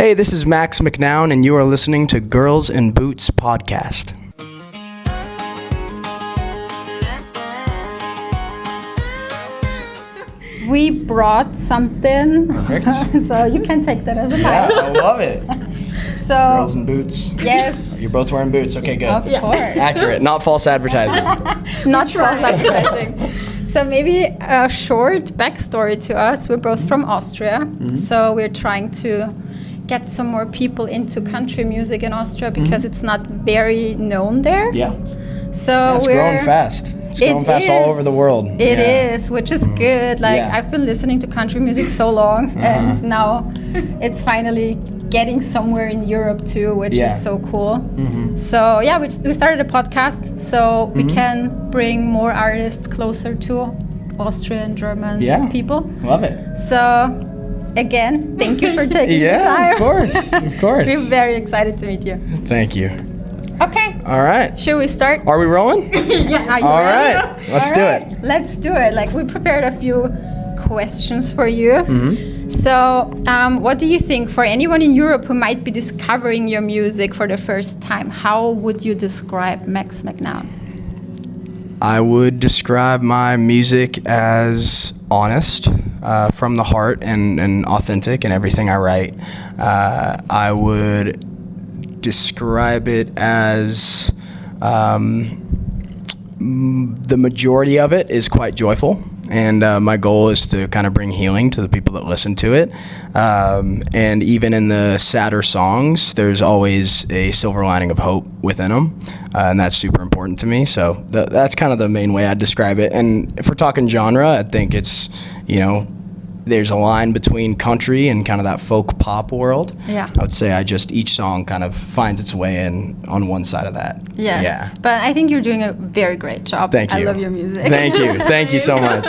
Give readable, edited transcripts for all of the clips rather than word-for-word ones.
Hey, this is Max McNown, and you are listening to Girls in Boots podcast. We brought something. Perfect. So you can take that as a Yeah, mic. I love it. So Girls in boots. yes, You're both wearing boots. Okay, good. of course. Accurate, not false advertising. Not false advertising. So maybe a short backstory to us. We're both from Austria, so we're trying to get some more people into country music in Austria because it's not very known there. Yeah. So It's we're growing fast. It's growing fast all over the world. It is, which is good. Like Yeah. I've been listening to country music so long, and now it's finally getting somewhere in Europe too, which Yeah. is so cool. So yeah, we started a podcast so we can bring more artists closer to Austrian, German people. Love it. So again, thank you for taking the Yeah, time. of course. Of course. We're very excited to meet you. Thank you. Okay, All right. should we start? Are we rolling? Yeah. Are you All ready? right. Let's do it. Let's do it. Like we prepared a few questions for you. So, what do you think for anyone in Europe who might be discovering your music for the first time? How would you describe Max McNown? I would describe my music as honest, from the heart, and authentic in everything I write. I would describe it as the majority of it is quite joyful, and my goal is to kind of bring healing to the people that listen to it. And even in the sadder songs, there's always a silver lining of hope within them, and that's super important to me. So that's kind of the main way I'd describe it. And if we're talking genre, I think it's, there's a line between country and kind of that folk pop world. Yeah. I would say each song kind of finds its way in on one side of that. Yes. Yeah. But I think you're doing a very great job. Thank you. I love your music. Thank you. Thank you so much.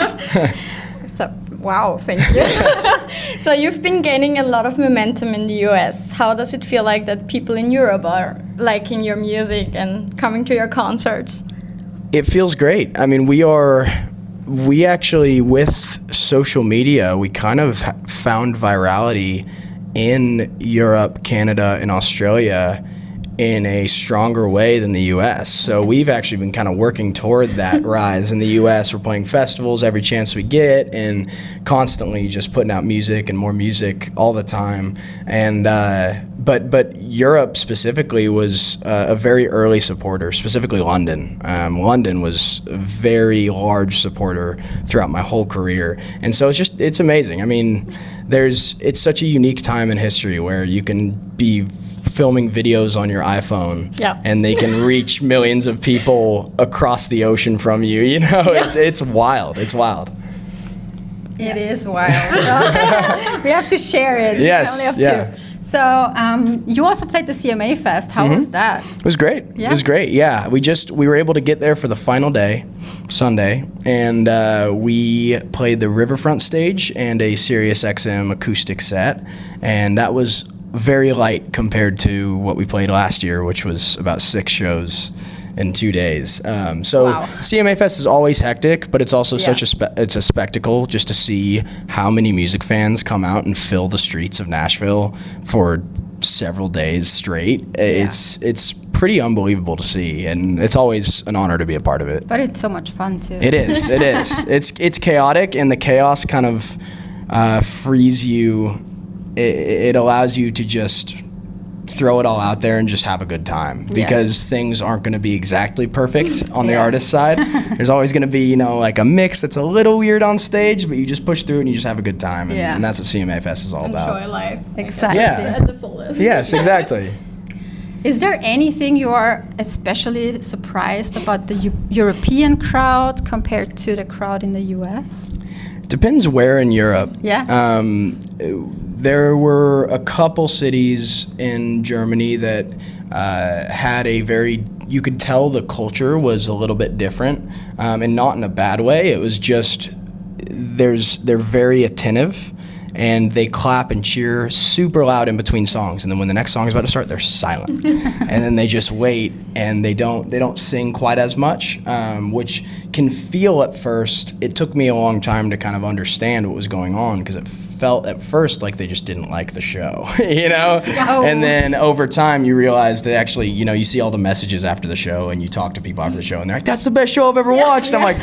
So, wow, thank you. So you've been gaining a lot of momentum in the US. How does it feel like that people in Europe are liking your music and coming to your concerts? It feels great. I mean, we actually, with social media, we kind of found virality in Europe, Canada, and Australia in a stronger way than the U.S. So we've actually been kind of working toward that rise. In the U.S., we're playing festivals every chance we get and constantly just putting out music and more music all the time. And but Europe specifically was a very early supporter, specifically London. London was a very large supporter throughout my whole career. And so it's amazing. I mean, it's such a unique time in history where you can be filming videos on your iPhone and they can reach millions of people across the ocean from you. It's wild. It's wild. It is wild. We have to share it. Yes. We only have to. So you also played the CMA Fest. How was that? It was great. Yeah. It was great. Yeah, we were able to get there for the final day, Sunday, and we played the Riverfront stage and a Sirius XM acoustic set, and that was very light compared to what we played last year, which was about 6 shows in 2 days. Wow. CMA Fest is always hectic, but it's also it's a spectacle just to see how many music fans come out and fill the streets of Nashville for several days straight. It's pretty unbelievable to see, and it's always an honor to be a part of it. But it's so much fun too. It is. It's chaotic, and the chaos kind of frees you. It allows you to just throw it all out there and just have a good time, because things aren't going to be exactly perfect on the artist side. There's always going to be, like a mix that's a little weird on stage, but you just push through it and you just have a good time. And that's what CMA Fest is all about. Enjoy life. Exactly. Yeah. At the fullest. Yes, exactly. Is there anything you are especially surprised about the European crowd compared to the crowd in the US? Depends where in Europe. Yeah. There were a couple cities in Germany that had you could tell the culture was a little bit different, and not in a bad way. It was just they're very attentive, and they clap and cheer super loud in between songs, and then when the next song is about to start, they're silent. And then they just wait, and they don't sing quite as much, which can feel at first, it took me a long time to kind of understand what was going on, because it felt at first like they just didn't like the show, you know? Oh. And then over time you realize they actually, you know, you see all the messages after the show, and you talk to people after the show, and they're like, that's the best show I've ever watched. I'm like,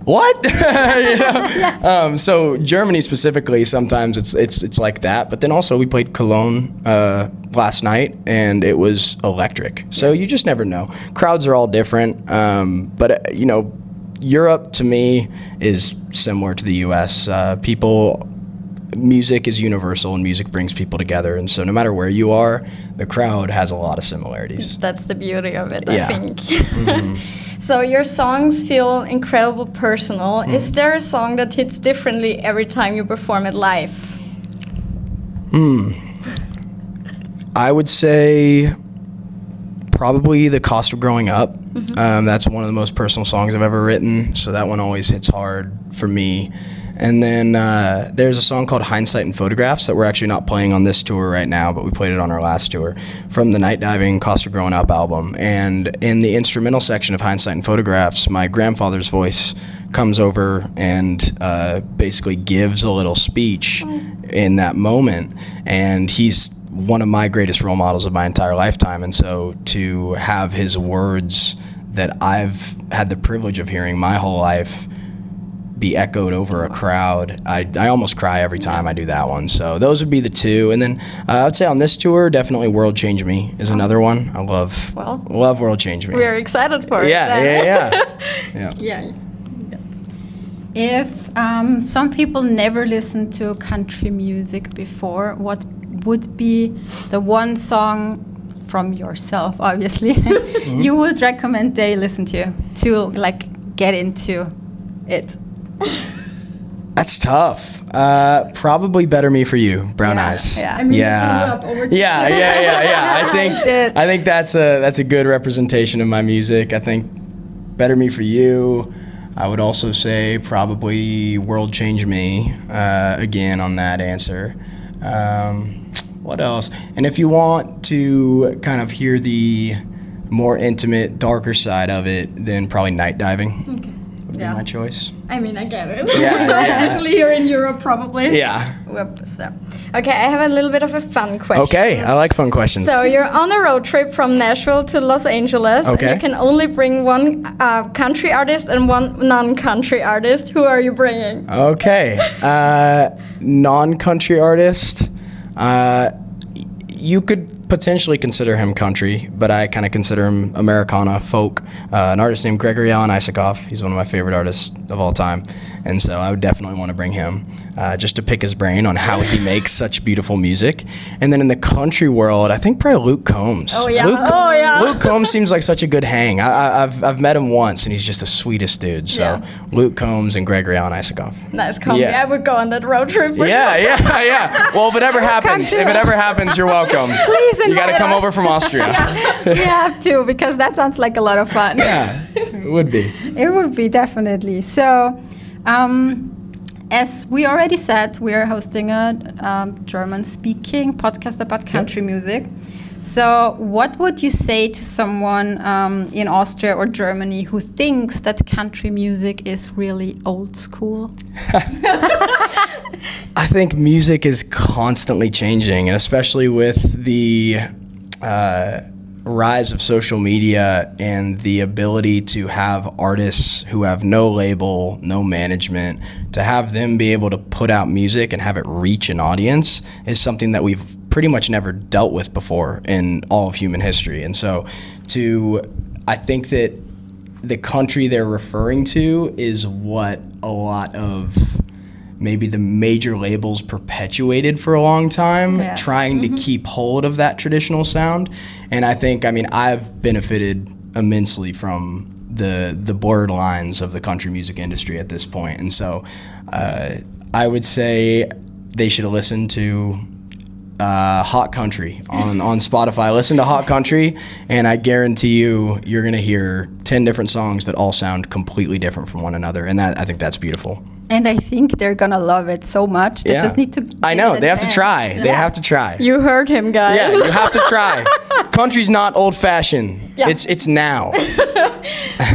what? You know? So Germany specifically, sometimes it's like that. But then also we played Cologne last night, and it was electric. So you just never know. Crowds are all different. But you know, Europe to me is similar to the U.S. Music is universal, and music brings people together. And so no matter where you are, the crowd has a lot of similarities. That's the beauty of it, Yeah. I think. So your songs feel incredible personal. Is there a song that hits differently every time you perform it live? I would say probably The Cost of Growing Up. That's one of the most personal songs I've ever written, so that one always hits hard for me. And then there's a song called Hindsight and Photographs that we're actually not playing on this tour right now, but we played it on our last tour, from the Night Diving Cost of Growing Up album. And in the instrumental section of Hindsight and Photographs, my grandfather's voice comes over and basically gives a little speech in that moment. And he's one of my greatest role models of my entire lifetime. And so to have his words that I've had the privilege of hearing my whole life be echoed over a crowd, I almost cry every time I do that one. So those would be the two. And then I would say on this tour, definitely World Change Me is another one. I love World Change Me. We're excited for it. Yeah. If some people never listened to country music before, what would be the one song from yourself, obviously, you would recommend they listen to like get into it? That's tough. Probably Better Me For You, Brown Eyes. Yeah. I mean, Yeah. I think that's a good representation of my music. I think Better Me For You. I would also say probably World Change Me, again on that answer. What else? And if you want to kind of hear the more intimate, darker side of it, then probably Night Diving would be my choice. I mean, I get it. Yeah. Especially here in Europe, probably. Yeah. So, okay, I have a little bit of a fun question. Okay, I like fun questions. So you're on a road trip from Nashville to Los Angeles. Okay. And you can only bring one country artist and one non-country artist. Who are you bringing? Okay. Non-country artist. You could potentially consider him country, but I kind of consider him Americana, folk. An artist named Gregory Alan Isakov. He's one of my favorite artists of all time. And so I would definitely want to bring him just to pick his brain on how he makes such beautiful music. And then in the country world, I think probably Luke Combs. Oh, yeah. Luke Combs seems like such a good hang. I've met him once, and he's just the sweetest dude. So Luke Combs and Gregory Alan Isakov. Nice combi. Yeah. I would go on that road trip for sure. Yeah. Well, if it ever happens, you're welcome. Please You got to invite come us. over from Austria. We have to, because that sounds like a lot of fun. Yeah, it would be. It would be, definitely. So, as we already said, we are hosting a German-speaking podcast about country music. So what would you say to someone in Austria or Germany who thinks that country music is really old school? I think music is constantly changing, and especially with the rise of social media and the ability to have artists who have no label, no management, to have them be able to put out music and have it reach an audience is something that we've pretty much never dealt with before in all of human history. And so I think that the country they're referring to is what a lot of maybe the major labels perpetuated for a long time, trying to keep hold of that traditional sound. And I think, I've benefited immensely from the blurred lines of the country music industry at this point. And so I would say they should listen to Hot Country on Spotify. Listen to Hot Country, and I guarantee you're going to hear 10 different songs that all sound completely different from one another, and I think that's beautiful. And I think they're gonna love it so much. They just need to. I know they have to try. They have to try. You heard him, guys. Yeah, you have to try. Country's not old-fashioned. Yeah. It's now.